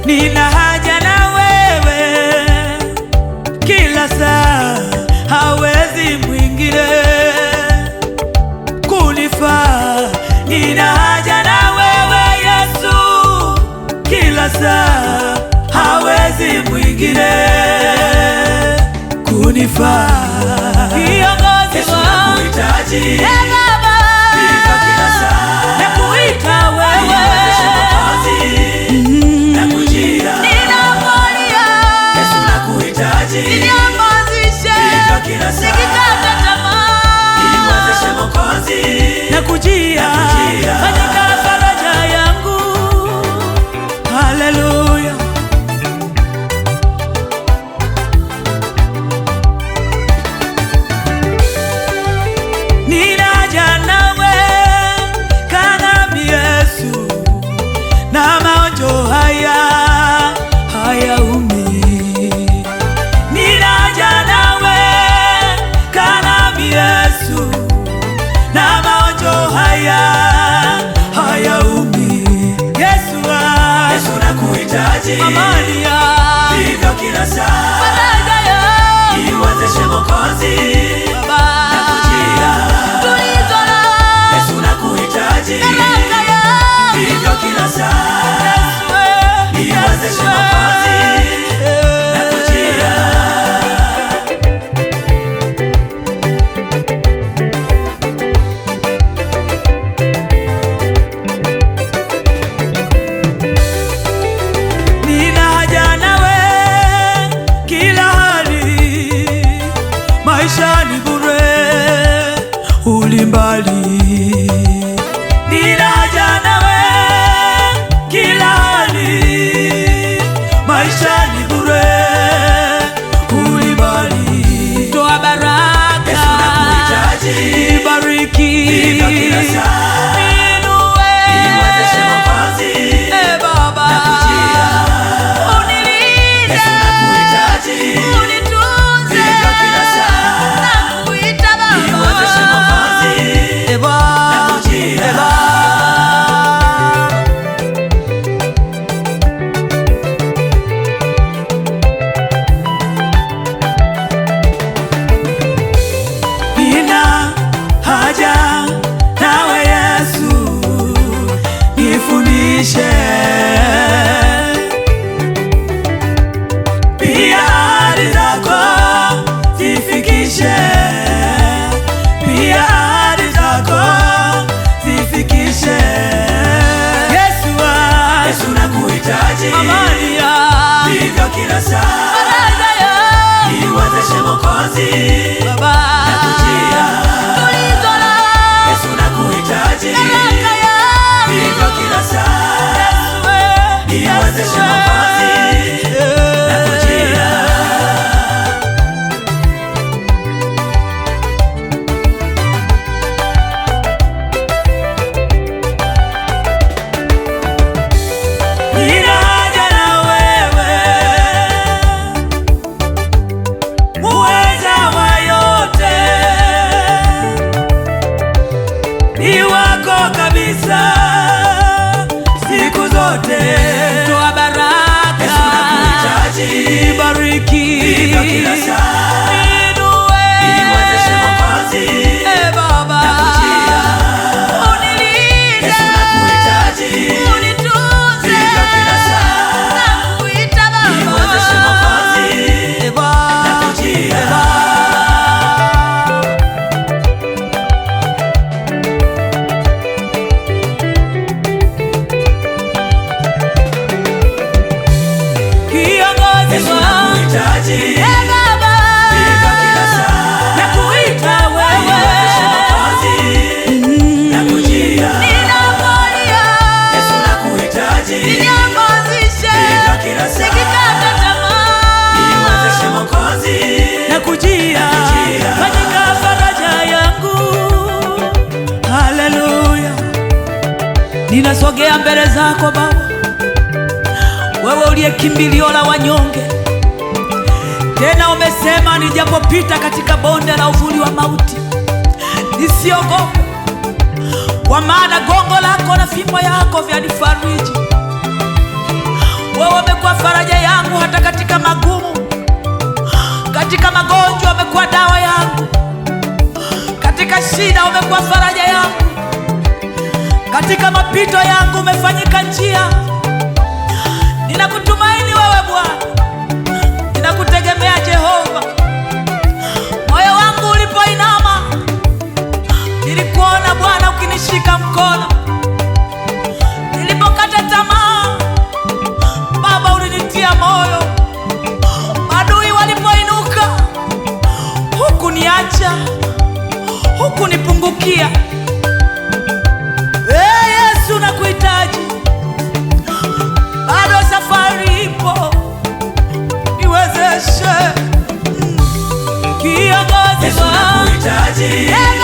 Nina haja na wewe kila saa, hawezi mwingine kunifaa. Nina haja na wewe Yesu kila saa, hawezi mwingine kunifaa. Kiongozi wangu nakuhitaji Baba, kila saa nakuita wewe. Nakujia katika faraja yangu. Haleluya. Ninaja nawe kana Yesu, na maonjo haya hayaumi. Ninaja nawe kana Yesu, na maonjo haya hayaumi. Yesu nakuhitaji, amani yangu kila saa, faraja yangu iwezeshe Mwokozi. Nakujia tulizo la Yesu, nakuhitaji, baraka yangu kila saa, iwezeshe Mwokozi. Nakujia maisha ni bure, ulimbali. Nina haja nawe kila hali, maisha ni bure, ulimbali. Toa baraka, Yesu nakuhitaji, ibariki kila saa, inue, iwezeshe Mwokozi. Baba, nakujia unilinde, Yesu nakuhitaji, unitunze kila saa, nakuita Baba, iwezeshe Mwokozi. Nina haja nawe Yesu, nifundishe pia ahadi zako zifikishe, pia ahadi zako zifikishe. Yesu nakuhitaji, amani yangu kila saa, faraja yangu iwezeshe Mwokozi. Nakujia tulizo la Yesu, nakuhitaji, baraka yangu kila saa, iwezeshe Mwokozi. Nakujia kabisa siku zote. Toa baraka, Yesu nakuhitaji, ibariki kila saa, inue, iwezeshe Mwokozi. Baba, nakujia unilinde, Yesu nakuhitaji, unitunze kila saa, nakuita Baba, iwezeshe Mwokozi. Nakujia katika faraja yangu. Haleluya. Ninasogea mbele zako Baba, wewe uliye kimbilio la wanyonge. Tena umesema nijapopita katika bonde la uvuli wa mauti, nisiogope, kwa maana gongo lako na fimbo yako vyanifariji. Wewe umekuwa faraja yangu hata katika magumu. Katika magonjwa umekuwa dawa yangu. Katika shida umekuwa faraja yangu. Katika mapito yangu umefanyika njia. Ninakutumaini wewe Bwana, ninakutegemea Jehova. Moyo wangu ulipoinama, nilikuona Bwana ukinishika mkono. Nilipokata tamaa, Baba ulinitia moyo. Adui walipoinuka, hukuniacha, hukunipungukia. Yesu nakuhitaji, bado safari ipo, niwezeshe kiongozi wangu.